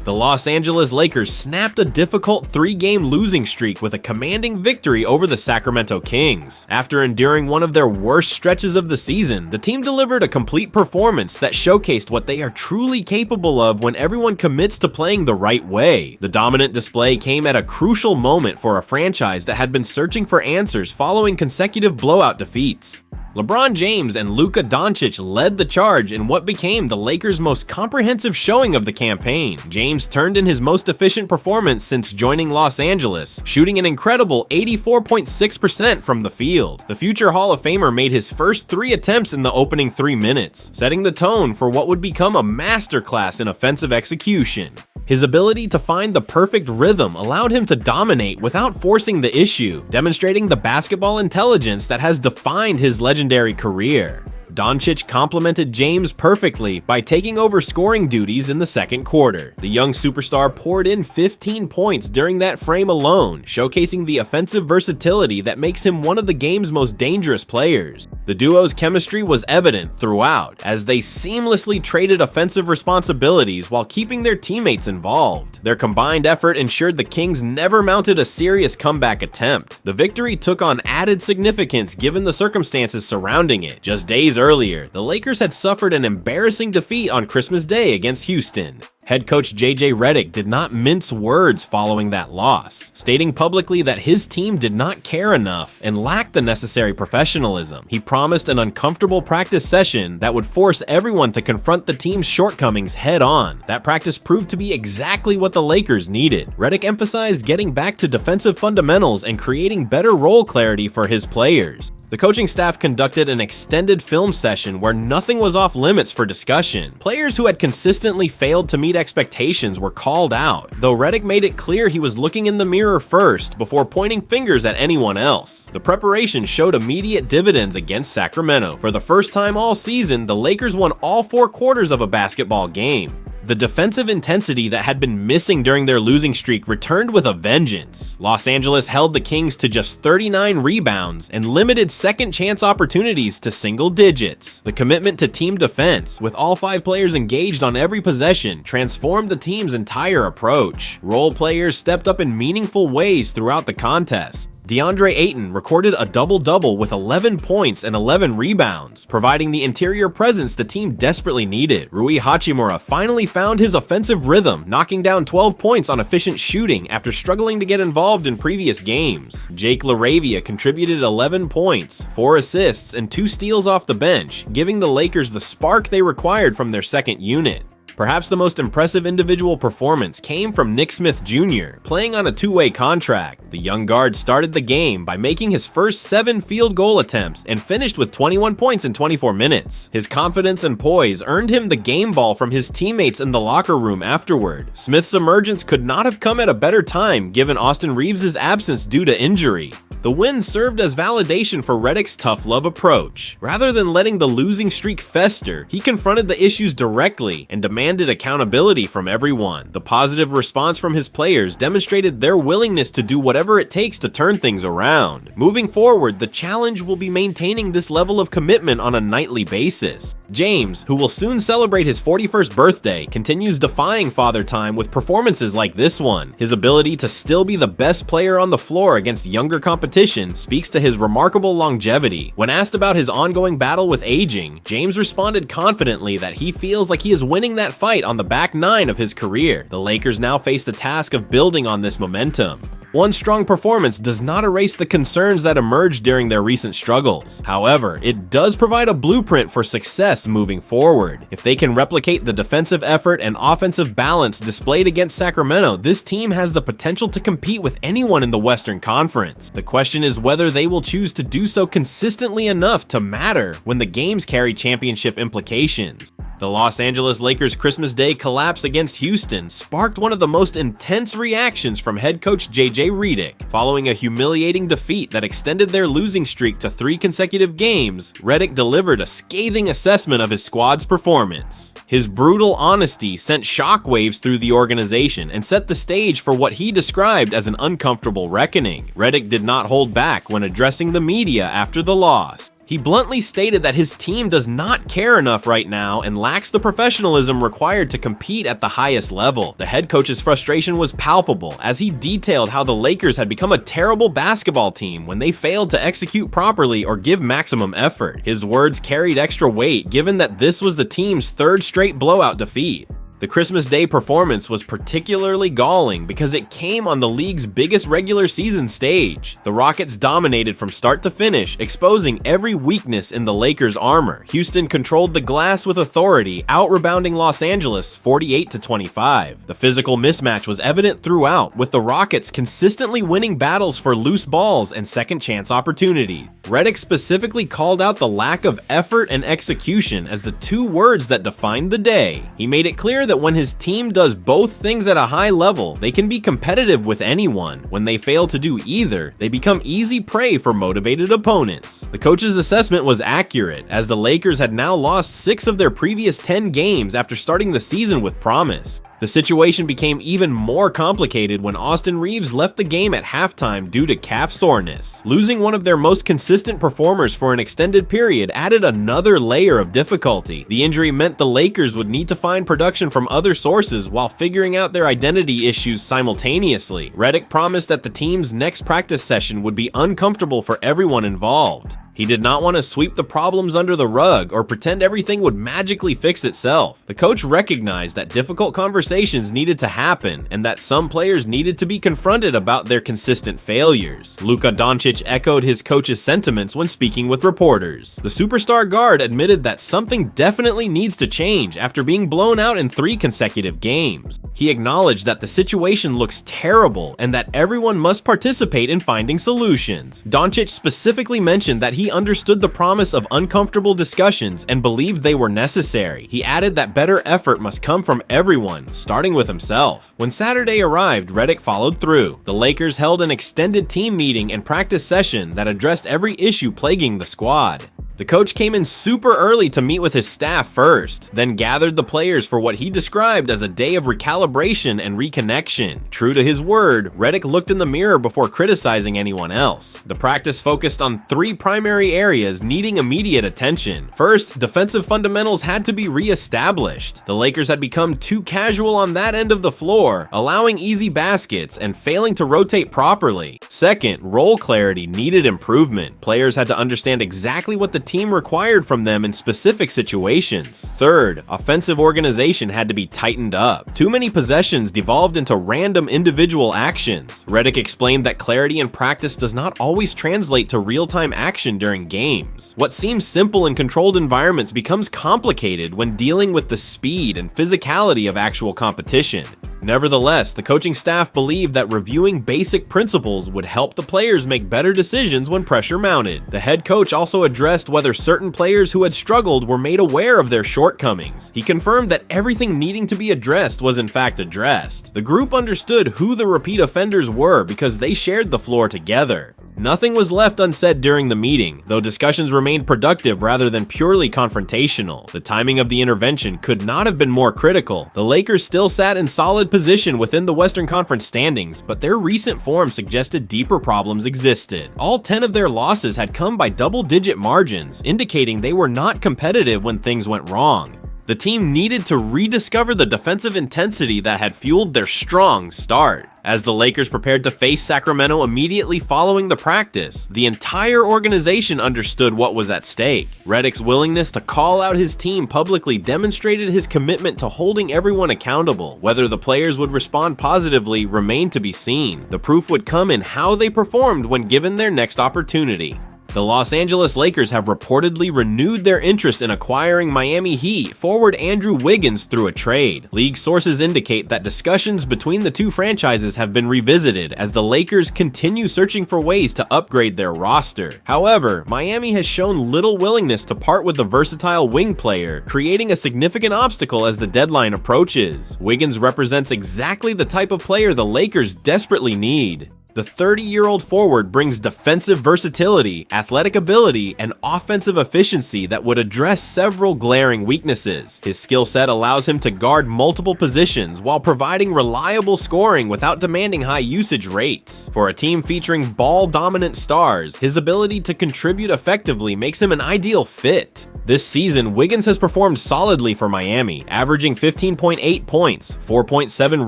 The Los Angeles Lakers snapped a difficult 3-game losing streak with a commanding victory over the Sacramento Kings. After enduring one of their worst stretches of the season, the team delivered a complete performance that showcased what they are truly capable of when everyone commits to playing the right way. The dominant display came at a crucial moment for a franchise that had been searching for answers following consecutive blowout defeats. LeBron James and Luka Doncic led the charge in what became the Lakers' most comprehensive showing of the campaign. James turned in his most efficient performance since joining Los Angeles, shooting an incredible 84.6% from the field. The future Hall of Famer made his first 3 attempts in the opening 3 minutes, setting the tone for what would become a masterclass in offensive execution. His ability to find the perfect rhythm allowed him to dominate without forcing the issue, demonstrating the basketball intelligence that has defined his legendary career. Doncic complemented James perfectly by taking over scoring duties in the second quarter. The young superstar poured in 15 points during that frame alone, showcasing the offensive versatility that makes him one of the game's most dangerous players. The duo's chemistry was evident throughout, as they seamlessly traded offensive responsibilities while keeping their teammates involved. Their combined effort ensured the Kings never mounted a serious comeback attempt. The victory took on added significance given the circumstances surrounding it. Just days earlier, the Lakers had suffered an embarrassing defeat on Christmas Day against Houston. Head coach JJ Redick did not mince words following that loss, stating publicly that his team did not care enough and lacked the necessary professionalism. He promised an uncomfortable practice session that would force everyone to confront the team's shortcomings head on. That practice proved to be exactly what the Lakers needed. Redick emphasized getting back to defensive fundamentals and creating better role clarity for his players. The coaching staff conducted an extended film session where nothing was off limits for discussion. Players who had consistently failed to meet expectations were called out, though Redick made it clear he was looking in the mirror first before pointing fingers at anyone else. The preparation showed immediate dividends against Sacramento. For the first time all season, the Lakers won all 4 quarters of a basketball game. The defensive intensity that had been missing during their losing streak returned with a vengeance. Los Angeles held the Kings to just 39 rebounds and limited second chance opportunities to single digits. The commitment to team defense, with all 5 players engaged on every possession, transformed the team's entire approach. Role players stepped up in meaningful ways throughout the contest. DeAndre Ayton recorded a double-double with 11 points and 11 rebounds, providing the interior presence the team desperately needed. Rui Hachimura finally found his offensive rhythm, knocking down 12 points on efficient shooting after struggling to get involved in previous games. Jake LaRavia contributed 11 points, 4 assists, and 2 steals off the bench, giving the Lakers the spark they required from their second unit. Perhaps the most impressive individual performance came from Nick Smith Jr., playing on a 2-way contract. The young guard started the game by making his first 7 field goal attempts and finished with 21 points in 24 minutes. His confidence and poise earned him the game ball from his teammates in the locker room afterward. Smith's emergence could not have come at a better time given Austin Reeves' absence due to injury. The win served as validation for Redick's tough love approach. Rather than letting the losing streak fester, he confronted the issues directly and demanded accountability from everyone. The positive response from his players demonstrated their willingness to do whatever it takes to turn things around. Moving forward, the challenge will be maintaining this level of commitment on a nightly basis. James, who will soon celebrate his 41st birthday, continues defying Father Time with performances like this one. His ability to still be the best player on the floor against younger competition speaks to his remarkable longevity. When asked about his ongoing battle with aging, James responded confidently that he feels like he is winning that fight on the back 9 of his career. The Lakers now face the task of building on this momentum. One strong performance does not erase the concerns that emerged during their recent struggles. However, it does provide a blueprint for success moving forward. If they can replicate the defensive effort and offensive balance displayed against Sacramento, this team has the potential to compete with anyone in the Western Conference. The question is whether they will choose to do so consistently enough to matter when the games carry championship implications. The Los Angeles Lakers' Christmas Day collapse against Houston sparked one of the most intense reactions from head coach JJ Redick. Following a humiliating defeat that extended their losing streak to 3 consecutive games, Redick delivered a scathing assessment of his squad's performance. His brutal honesty sent shockwaves through the organization and set the stage for what he described as an uncomfortable reckoning. Redick did not hold back when addressing the media after the loss. He bluntly stated that his team does not care enough right now and lacks the professionalism required to compete at the highest level. The head coach's frustration was palpable as he detailed how the Lakers had become a terrible basketball team when they failed to execute properly or give maximum effort. His words carried extra weight given that this was the team's third straight blowout defeat. The Christmas Day performance was particularly galling because it came on the league's biggest regular season stage. The Rockets dominated from start to finish, exposing every weakness in the Lakers' armor. Houston controlled the glass with authority, out-rebounding Los Angeles 48-25. The physical mismatch was evident throughout, with the Rockets consistently winning battles for loose balls and second-chance opportunities. Redick specifically called out the lack of effort and execution as the two words that defined the day. He made it clear that when his team does both things at a high level, they can be competitive with anyone. When they fail to do either, they become easy prey for motivated opponents. The coach's assessment was accurate, as the Lakers had now lost 6 of their previous 10 games after starting the season with promise. The situation became even more complicated when Austin Reaves left the game at halftime due to calf soreness. Losing one of their most consistent performers for an extended period added another layer of difficulty. The injury meant the Lakers would need to find production from other sources while figuring out their identity issues simultaneously. Redick promised that the team's next practice session would be uncomfortable for everyone involved. He did not want to sweep the problems under the rug or pretend everything would magically fix itself. The coach recognized that difficult conversations needed to happen and that some players needed to be confronted about their consistent failures. Luka Doncic echoed his coach's sentiments when speaking with reporters. The superstar guard admitted that something definitely needs to change after being blown out in 3 consecutive games. He acknowledged that the situation looks terrible and that everyone must participate in finding solutions. Doncic specifically mentioned that he understood the promise of uncomfortable discussions and believed they were necessary. He added that better effort must come from everyone, starting with himself. When Saturday arrived, Redick followed through. The Lakers held an extended team meeting and practice session that addressed every issue plaguing the squad. The coach came in super early to meet with his staff first, then gathered the players for what he described as a day of recalibration and reconnection. True to his word, Redick looked in the mirror before criticizing anyone else. The practice focused on 3 primary areas needing immediate attention. First, defensive fundamentals had to be re-established. The Lakers had become too casual on that end of the floor, allowing easy baskets and failing to rotate properly. Second, role clarity needed improvement. Players had to understand exactly what the team required from them in specific situations. Third, offensive organization had to be tightened up. Too many possessions devolved into random individual actions. Redick explained that clarity in practice does not always translate to real-time action during games. What seems simple in controlled environments becomes complicated when dealing with the speed and physicality of actual competition. Nevertheless, the coaching staff believed that reviewing basic principles would help the players make better decisions when pressure mounted. The head coach also addressed whether certain players who had struggled were made aware of their shortcomings. He confirmed that everything needing to be addressed was in fact addressed. The group understood who the repeat offenders were because they shared the floor together. Nothing was left unsaid during the meeting, though discussions remained productive rather than purely confrontational. The timing of the intervention could not have been more critical. The Lakers still sat in solid position within the Western Conference standings, but their recent form suggested deeper problems existed. All 10 of their losses had come by double-digit margins, indicating they were not competitive when things went wrong. The team needed to rediscover the defensive intensity that had fueled their strong start. As the Lakers prepared to face Sacramento immediately following the practice, the entire organization understood what was at stake. Redick's willingness to call out his team publicly demonstrated his commitment to holding everyone accountable. Whether the players would respond positively remained to be seen. The proof would come in how they performed when given their next opportunity. The Los Angeles Lakers have reportedly renewed their interest in acquiring Miami Heat forward Andrew Wiggins through a trade. League sources indicate that discussions between the two franchises have been revisited as the Lakers continue searching for ways to upgrade their roster. However, Miami has shown little willingness to part with the versatile wing player, creating a significant obstacle as the deadline approaches. Wiggins represents exactly the type of player the Lakers desperately need. The 30-year-old forward brings defensive versatility, athletic ability, and offensive efficiency that would address several glaring weaknesses. His skill set allows him to guard multiple positions while providing reliable scoring without demanding high usage rates. For a team featuring ball-dominant stars, his ability to contribute effectively makes him an ideal fit. This season, Wiggins has performed solidly for Miami, averaging 15.8 points, 4.7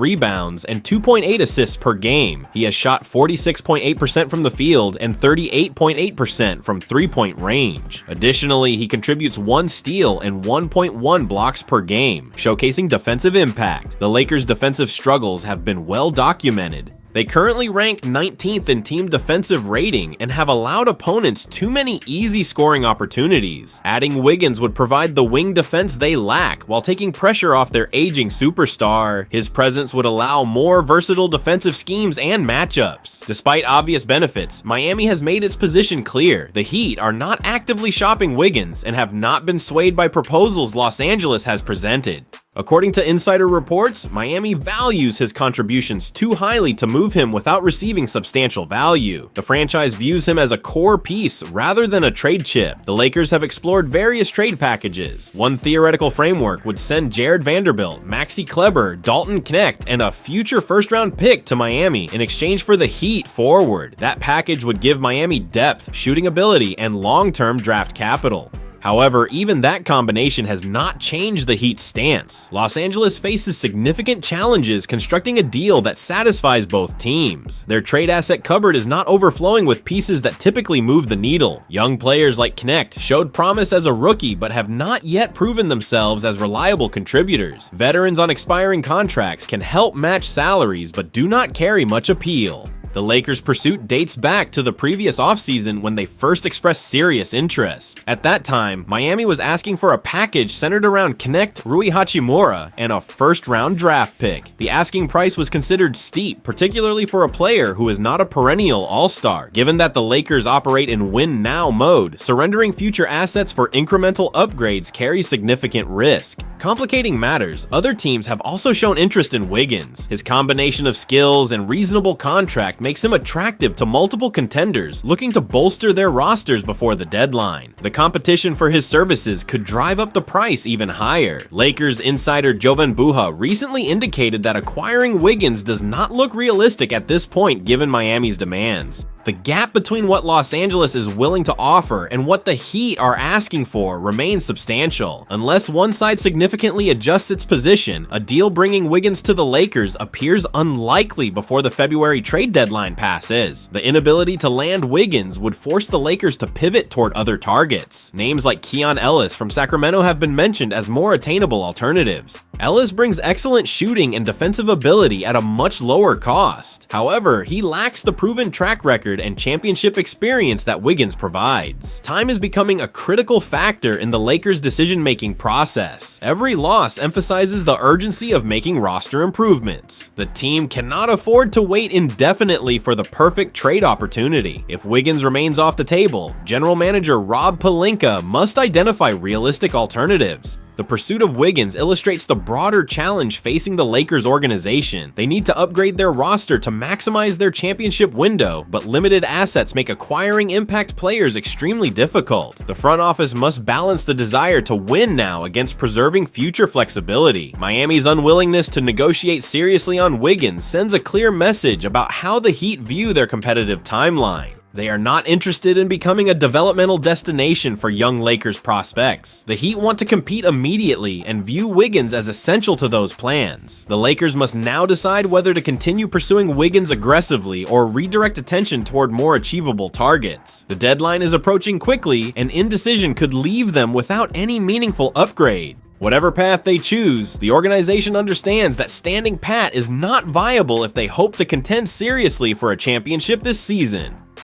rebounds, and 2.8 assists per game. He has shot 46.8% from the field and 38.8% from three-point range. Additionally, he contributes 1 steal and 1.1 blocks per game, showcasing defensive impact. The Lakers' defensive struggles have been well documented. They currently rank 19th in team defensive rating and have allowed opponents too many easy scoring opportunities. Adding Wiggins would provide the wing defense they lack while taking pressure off their aging superstar. His presence would allow more versatile defensive schemes and matchups. Despite obvious benefits, Miami has made its position clear. The Heat are not actively shopping Wiggins and have not been swayed by proposals Los Angeles has presented. According to insider reports, Miami values his contributions too highly to move him without receiving substantial value. The franchise views him as a core piece rather than a trade chip. The Lakers have explored various trade packages. One theoretical framework would send Jared Vanderbilt, Maxi Kleber, Dalton Knecht, and a future first-round pick to Miami in exchange for the Heat forward. That package would give Miami depth, shooting ability, and long-term draft capital. However, even that combination has not changed the Heat's stance. Los Angeles faces significant challenges constructing a deal that satisfies both teams. Their trade asset cupboard is not overflowing with pieces that typically move the needle. Young players like Knecht showed promise as a rookie but have not yet proven themselves as reliable contributors. Veterans on expiring contracts can help match salaries but do not carry much appeal. The Lakers' pursuit dates back to the previous offseason when they first expressed serious interest. At that time, Miami was asking for a package centered around Knecht, Rui Hachimura, and a first-round draft pick. The asking price was considered steep, particularly for a player who is not a perennial all-star. Given that the Lakers operate in win-now mode, surrendering future assets for incremental upgrades carries significant risk. Complicating matters, other teams have also shown interest in Wiggins. His combination of skills and reasonable contract makes him attractive to multiple contenders looking to bolster their rosters before the deadline. The competition for his services could drive up the price even higher. Lakers insider Jovan Buha recently indicated that acquiring Wiggins does not look realistic at this point given Miami's demands. The gap between what Los Angeles is willing to offer and what the Heat are asking for remains substantial. Unless one side significantly adjusts its position, a deal bringing Wiggins to the Lakers appears unlikely before the February trade deadline passes. The inability to land Wiggins would force the Lakers to pivot toward other targets. Names like Keon Ellis from Sacramento have been mentioned as more attainable alternatives. Ellis brings excellent shooting and defensive ability at a much lower cost. However, he lacks the proven track record and championship experience that Wiggins provides. Time is becoming a critical factor in the Lakers' decision-making process. Every loss emphasizes the urgency of making roster improvements. The team cannot afford to wait indefinitely for the perfect trade opportunity. If Wiggins remains off the table, general manager Rob Pelinka must identify realistic alternatives. The pursuit of Wiggins illustrates the broader challenge facing the Lakers organization. They need to upgrade their roster to maximize their championship window, but limited assets make acquiring impact players extremely difficult. The front office must balance the desire to win now against preserving future flexibility. Miami's unwillingness to negotiate seriously on Wiggins sends a clear message about how the Heat view their competitive timeline. They are not interested in becoming a developmental destination for young Lakers prospects. The Heat want to compete immediately and view Wiggins as essential to those plans. The Lakers must now decide whether to continue pursuing Wiggins aggressively or redirect attention toward more achievable targets. The deadline is approaching quickly, and indecision could leave them without any meaningful upgrade. Whatever path they choose, the organization understands that standing pat is not viable if they hope to contend seriously for a championship this season.